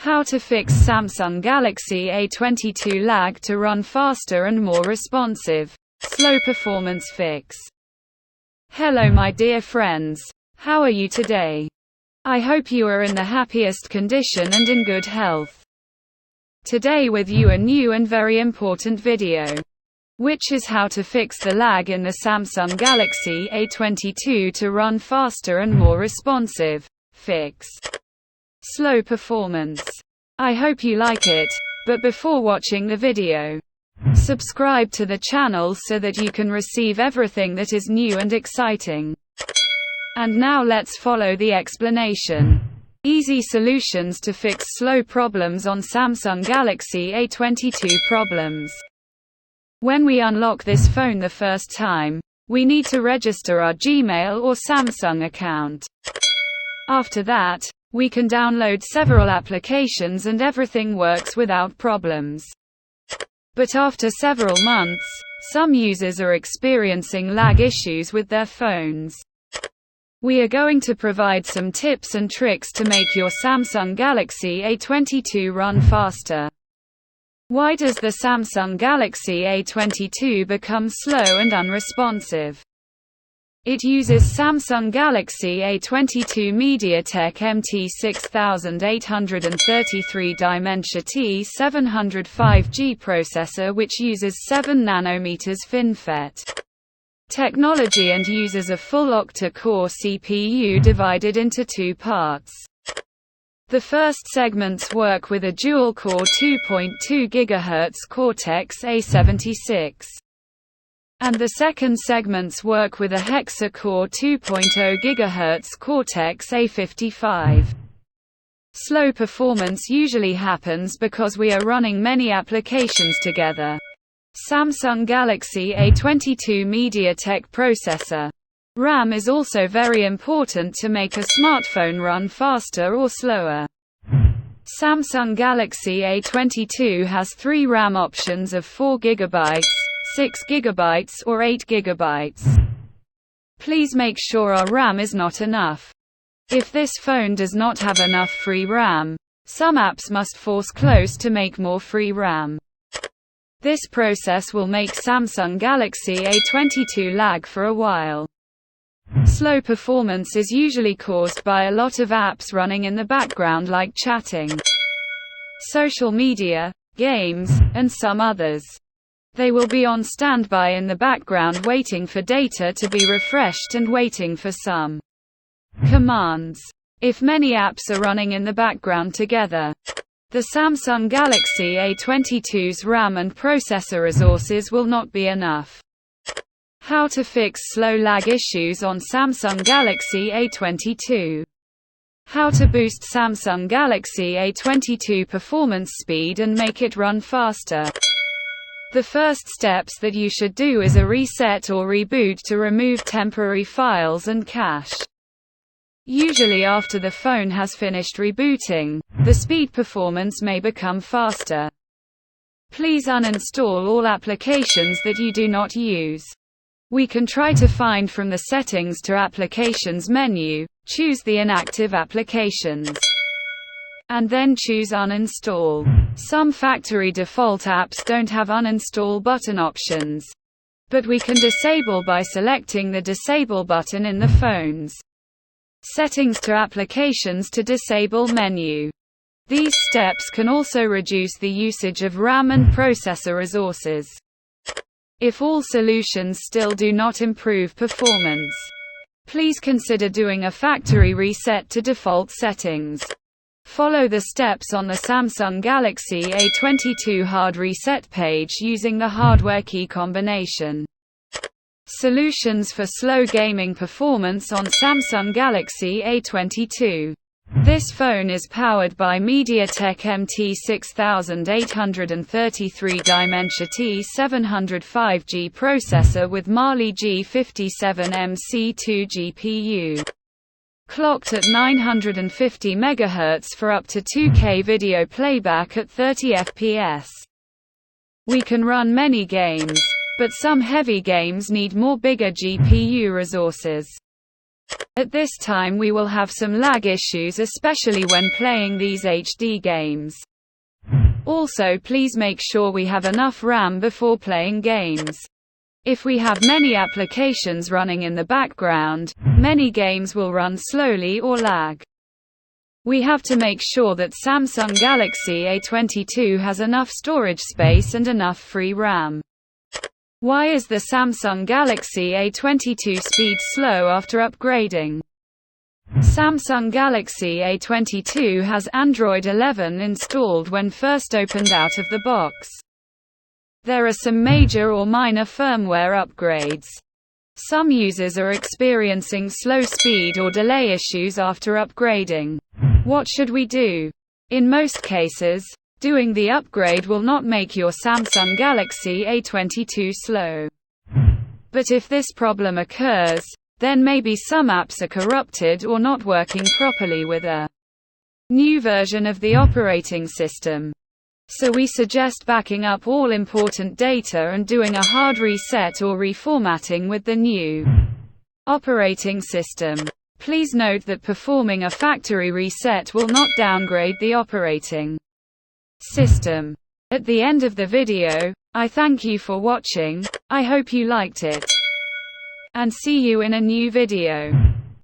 How to fix Samsung Galaxy A22 Lag to run faster and more responsive. Slow performance fix. Hello my dear friends. How are you today? I hope you are in the happiest condition and in good health. Today with you a new and very important video, which is how to fix the lag in the Samsung Galaxy A22 to run faster and more responsive. Fix. Slow performance. I hope you like it, but before watching the video, subscribe to the channel so that you can receive everything that is new and exciting. And now let's follow the explanation. Easy solutions to fix slow problems on Samsung Galaxy A22 problems. When we unlock this phone the first time, we need to register our Gmail or Samsung account. After that, we can download several applications and everything works without problems. But after several months, some users are experiencing lag issues with their phones. We are going to provide some tips and tricks to make your Samsung Galaxy A22 run faster. Why does the Samsung Galaxy A22 become slow and unresponsive? It uses Samsung Galaxy A22 MediaTek MT6833 Dimensity T705G processor, which uses 7 nanometers FinFET technology and uses a full octa-core CPU divided into two parts. The first segments work with a dual-core 2.2 GHz Cortex-A76. And the second segments work with a hexa-core 2.0 GHz Cortex-A55. Slow performance usually happens because we are running many applications together. Samsung Galaxy A22 MediaTek processor. RAM is also very important to make a smartphone run faster or slower. Samsung Galaxy A22 has 3 RAM options of 4 GB, 6 GB or 8 GB. Please make sure our RAM is not enough. If this phone does not have enough free RAM, some apps must force close to make more free RAM. This process will make Samsung Galaxy A22 lag for a while. Slow performance is usually caused by a lot of apps running in the background like chatting, social media, games, and some others. They will be on standby in the background waiting for data to be refreshed and waiting for some commands. If many apps are running in the background together, the Samsung Galaxy A22's RAM and processor resources will not be enough. How to fix slow lag issues on Samsung Galaxy A22. How to boost Samsung Galaxy A22 performance speed and make it run faster. The first steps that you should do is a reset or reboot to remove temporary files and cache. Usually after the phone has finished rebooting, the speed performance may become faster. Please uninstall all applications that you do not use. We can try to find from the Settings to Applications menu, choose the inactive applications, and then choose Uninstall. Some factory default apps don't have uninstall button options, but we can disable by selecting the Disable button in the phone's Settings to Applications to Disable menu. These steps can also reduce the usage of RAM and processor resources. If all solutions still do not improve performance, please consider doing a factory reset to default settings. Follow the steps on the Samsung Galaxy A22 hard reset page using the hardware key combination. Solutions for slow gaming performance on Samsung Galaxy A22. This phone is powered by MediaTek MT6833 Dimensity T705G processor with Mali G57MC2 GPU. Clocked at 950 MHz for up to 2K video playback at 30 FPS. We can run many games, but some heavy games need more bigger GPU resources. At this time we will have some lag issues, especially when playing these HD games. Also, please make sure we have enough RAM before playing games. If we have many applications running in the background, many games will run slowly or lag. We have to make sure that Samsung Galaxy A22 has enough storage space and enough free RAM. Why is the Samsung Galaxy A22 speed slow after upgrading? Samsung Galaxy A22 has Android 11 installed when first opened out of the box. There are some major or minor firmware upgrades. Some users are experiencing slow speed or delay issues after upgrading. What should we do? In most cases, doing the upgrade will not make your Samsung Galaxy A22 slow. But if this problem occurs, then maybe some apps are corrupted or not working properly with a new version of the operating system. So we suggest backing up all important data and doing a hard reset or reformatting with the new operating system. Please note that performing a factory reset will not downgrade the operating system. At the end of the video, I thank you for watching. I hope you liked it. And see you in a new video.